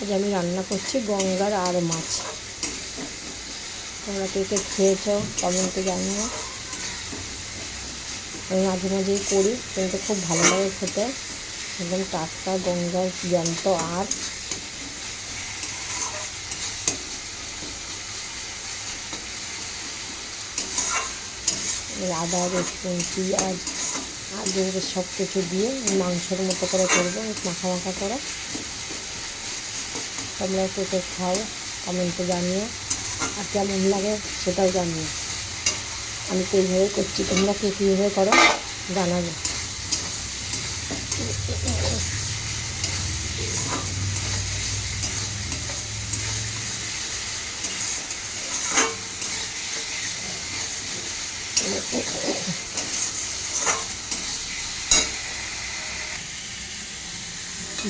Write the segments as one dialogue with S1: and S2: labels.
S1: আজ আমি রান্না করছি গঙ্গার আর মাছ। তোমরা কে কে খেয়েছো কমেন্টে জানিও। আমি মাঝে মাঝেই করি, কিন্তু খুব ভালো লাগে খেতে। একদম টাটকা গঙ্গার জ্যান্ত আর। আদা রসুন পেঁয়াজ আলু সব কিছু দিয়ে মাংসের মতো করে করবো, মাখা মাখা করে। তোমরা কে কে খাও কমেন্টে জানিও, আর কেমন লাগে সেটাও জানিও। আমি তো এইভাবে করছি, তোমরা কে কীভাবে করো জানাবে।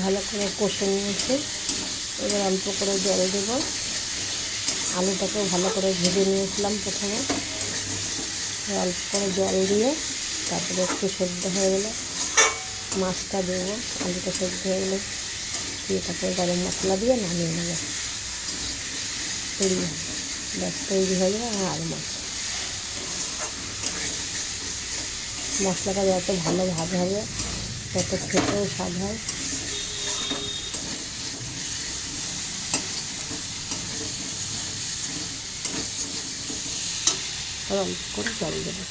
S1: ভালো করে কষে নিয়েছি, এবার অল্প করে জল দেবো। আলুটাকেও ভালো করে ভেজে নিয়েছিলাম প্রথমে, অল্প করে জল দিয়ে তারপরে একটু সেদ্ধ হয়ে গেলে মাছটা দেবো। আলুটা সেদ্ধ হয়ে গেলে দিয়ে তারপরে গরম মশলা দিয়ে নামিয়ে নেবো। তৈরি হয়ে যাবে আর মাছ। মশলাটা যত ভালো ভাজ হবে তত খেতেও স্বাদ হয়। আর অল্প করে জল দেবো।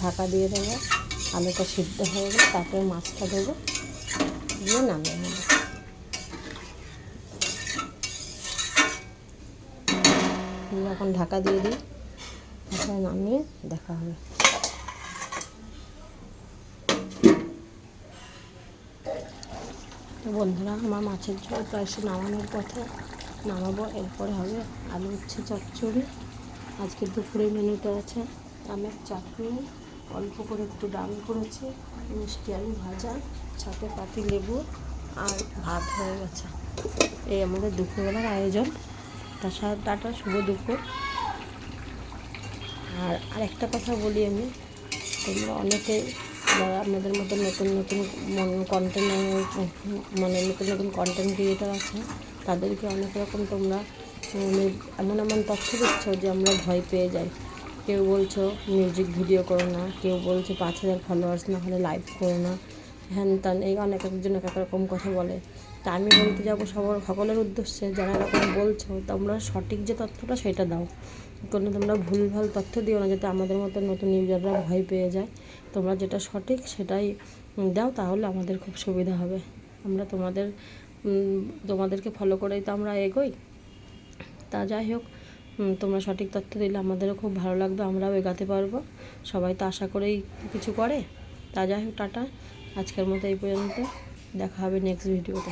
S1: ঢাকা দিয়ে দেবো। আলুটা সিদ্ধ হয়ে গেলে তারপরে মাছটা দেবো, দিয়ে নামিয়ে নেবো। এখন ঢাকা দিয়ে দিই, তারপরে নামিয়ে দেখা হবে। বন্ধুরা, আমার মাছের ঝোল প্রায় সে নামানোর পথে, নামাবো। এরপরে হবে আলু উচ্ছে চচ্চড়ি। আজকে দুপুরে মেনুতে আছে আমের চাটনি, অল্প করে একটু ডাল করেছি, মিষ্টি আলু ভাজা, সাথে পাতি লেবু আর ভাত হয়ে গেছে। এই আমাদের দুপুরবেলার আয়োজন। টাটা, শুভ দুপুর। আর আরেকটা কথা বলি আমি, তোমরা অনেকে যারা আপনাদের মতো নতুন নতুন কন্টেন্ট নতুন নতুন কন্টেন্ট ক্রিয়েটার আছে, তাদেরকে অনেক রকম তোমরা এমন এমন তথ্য দিচ্ছ যে আমরা ভয় পেয়ে যাই। কেউ বলছো মিউজিক ভিডিও করো না, কেউ বলছে 5,000 ফলোয়ার্স না হলে লাইভ করো না, হ্যান ত্যান, এই অনেক একজন এক এক রকম কথা বলে। তা আমি বলতে যাবো সকলের উদ্দেশ্যে, যারা এরকম বলছো তোমরা সঠিক যে তথ্যটা সেটা দাও। কোনো তোমরা ভুলভাল তথ্য দিও না, যাতে আমাদের মতো নতুন ইউজাররা ভয় পেয়ে যায়। তোমরা যেটা সঠিক সেটাই দাও, তাহলে আমাদের খুব সুবিধা হবে। আমরা তোমাদেরকে ফলো করেই তো আমরা এগোই। তা যাই হোক, তোমরা সঠিক তথ্য দিলে আমাদেরও খুব ভালো লাগবে, আমরাও এগাতে পারবো। সবাই তো আশা করেই কিছু করে। তা যাই হোক, টাটা। আজকের মতো এই পর্যন্ত, দেখা হবে নেক্সট ভিডিওতে।